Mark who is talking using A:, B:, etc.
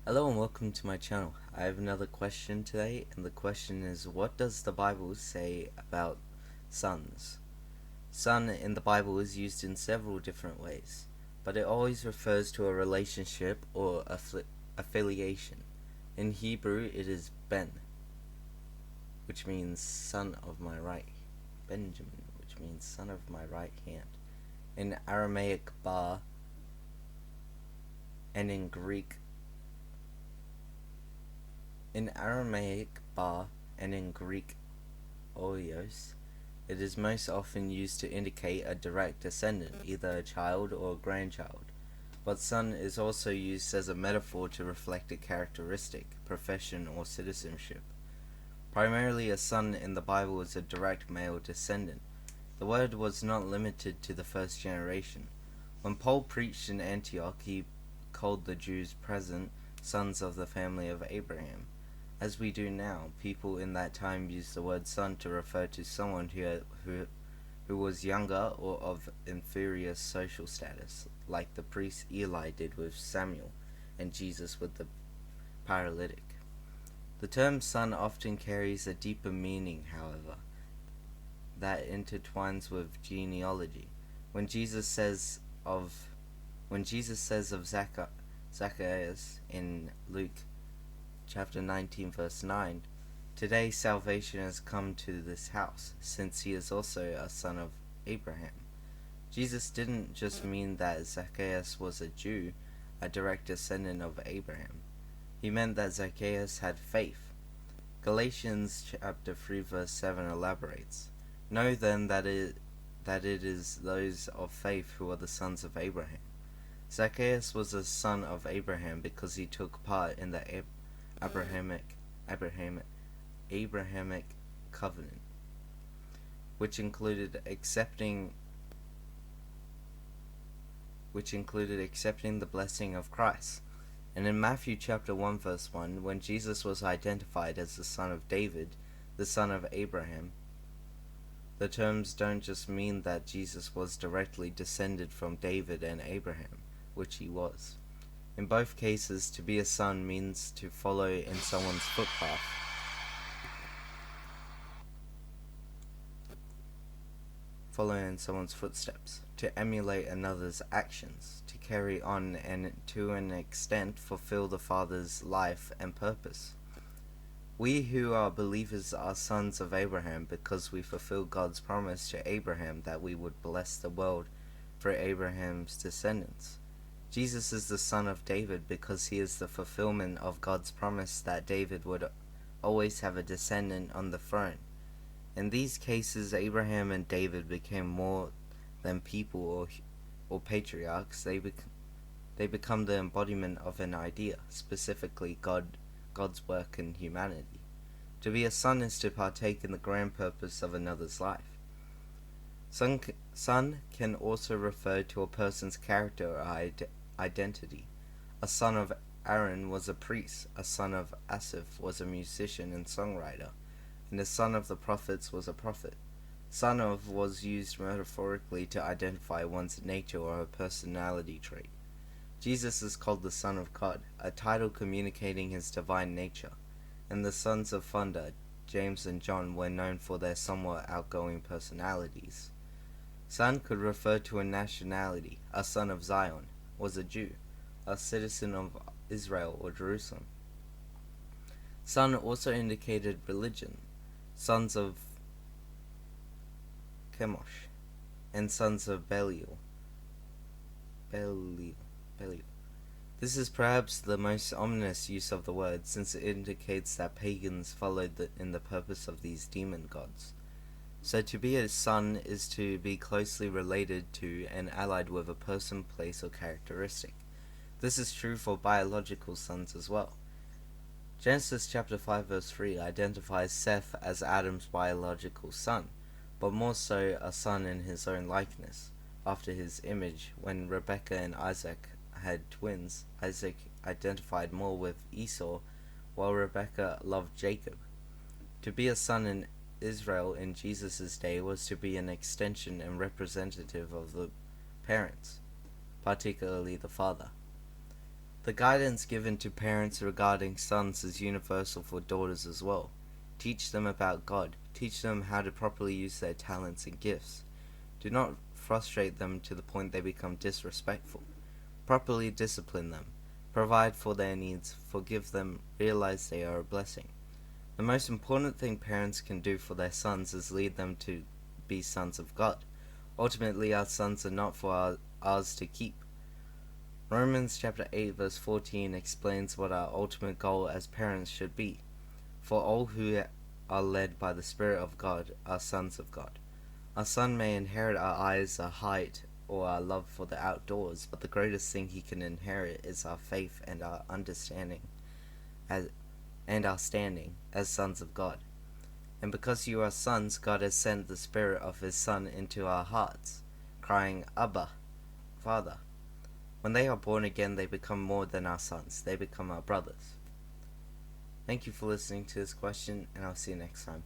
A: Hello and welcome to my channel. I have another question today, and the question is, what does the Bible say about sons? Son in the Bible is used in several different ways, but it always refers to a relationship or affiliation. In Hebrew it is Ben, which means son of my right, Benjamin, which means son of my right hand. In Aramaic Bar, and in Greek Oios, it is most often used to indicate a direct descendant, either a child or a grandchild. But son is also used as a metaphor to reflect a characteristic, profession, or citizenship. Primarily, a son in the Bible is a direct male descendant. The word was not limited to the first generation. When Paul preached in Antioch, he called the Jews present sons of the family of Abraham. As we do now, people in that time used the word son to refer to someone who was younger or of inferior social status, like the priest Eli did with Samuel and Jesus with the paralytic. The term son often carries a deeper meaning, however, that intertwines with genealogy. When Jesus says of Zacchaeus in Luke chapter 19 verse 9, "Today salvation has come to this house, since he is also a son of Abraham." Jesus didn't just mean that Zacchaeus was a Jew, a direct descendant of Abraham. He meant that Zacchaeus had faith. Galatians chapter 3 verse 7 elaborates, "Know then that it is those of faith who are the sons of Abraham." Zacchaeus was a son of Abraham because he took part in the Abrahamic covenant, which included accepting the blessing of Christ. And in Matthew chapter 1 verse 1, when Jesus was identified as the son of David, the son of Abraham, the terms don't just mean that Jesus was directly descended from David and Abraham, which he was. In both cases, to be a son means to follow in someone's footpath. Follow in someone's footsteps, to emulate another's actions, to carry on and to an extent fulfill the Father's life and purpose. We who are believers are sons of Abraham because we fulfill God's promise to Abraham that we would bless the world for Abraham's descendants. Jesus is the son of David because he is the fulfillment of God's promise that David would always have a descendant on the throne. In these cases, Abraham and David became more than people or patriarchs. They become the embodiment of an idea, specifically God's work in humanity. To be a son is to partake in the grand purpose of another's life. Son can also refer to a person's character or identity. A son of Aaron was a priest, a son of Asaph was a musician and songwriter, and the son of the prophets was a prophet. Son of was used metaphorically to identify one's nature or a personality trait. Jesus is called the Son of God, a title communicating his divine nature, and the sons of thunder, James and John, were known for their somewhat outgoing personalities. Son could refer to a nationality. A son of Zion was a Jew, a citizen of Israel or Jerusalem. Son also indicated religion, sons of Chemosh, and sons of Belial. This is perhaps the most ominous use of the word, since it indicates that pagans followed in the purpose of these demon gods. So to be a son is to be closely related to and allied with a person, place, or characteristic. This is true for biological sons as well. Genesis chapter 5 verse 3 identifies Seth as Adam's biological son, but more so a son in his own likeness, after his image. When Rebekah and Isaac had twins, Isaac identified more with Esau, while Rebekah loved Jacob. To be a son in Israel in Jesus' day was to be an extension and representative of the parents, particularly the father. The guidance given to parents regarding sons is universal for daughters as well. Teach them about God. Teach them how to properly use their talents and gifts. Do not frustrate them to the point they become disrespectful. Properly discipline them. Provide for their needs. Forgive them. Realize they are a blessing. The most important thing parents can do for their sons is lead them to be sons of God. Ultimately, our sons are not for ours to keep. Romans chapter 8 verse 14 explains what our ultimate goal as parents should be. For all who are led by the Spirit of God are sons of God. Our son may inherit our eyes, our height, or our love for the outdoors, but the greatest thing he can inherit is our faith and our understanding and our standing as sons of God. And because you are sons, God has sent the Spirit of His Son into our hearts, crying, Abba, Father. When they are born again, they become more than our sons. They become our brothers. Thank you for listening to this question, and I'll see you next time.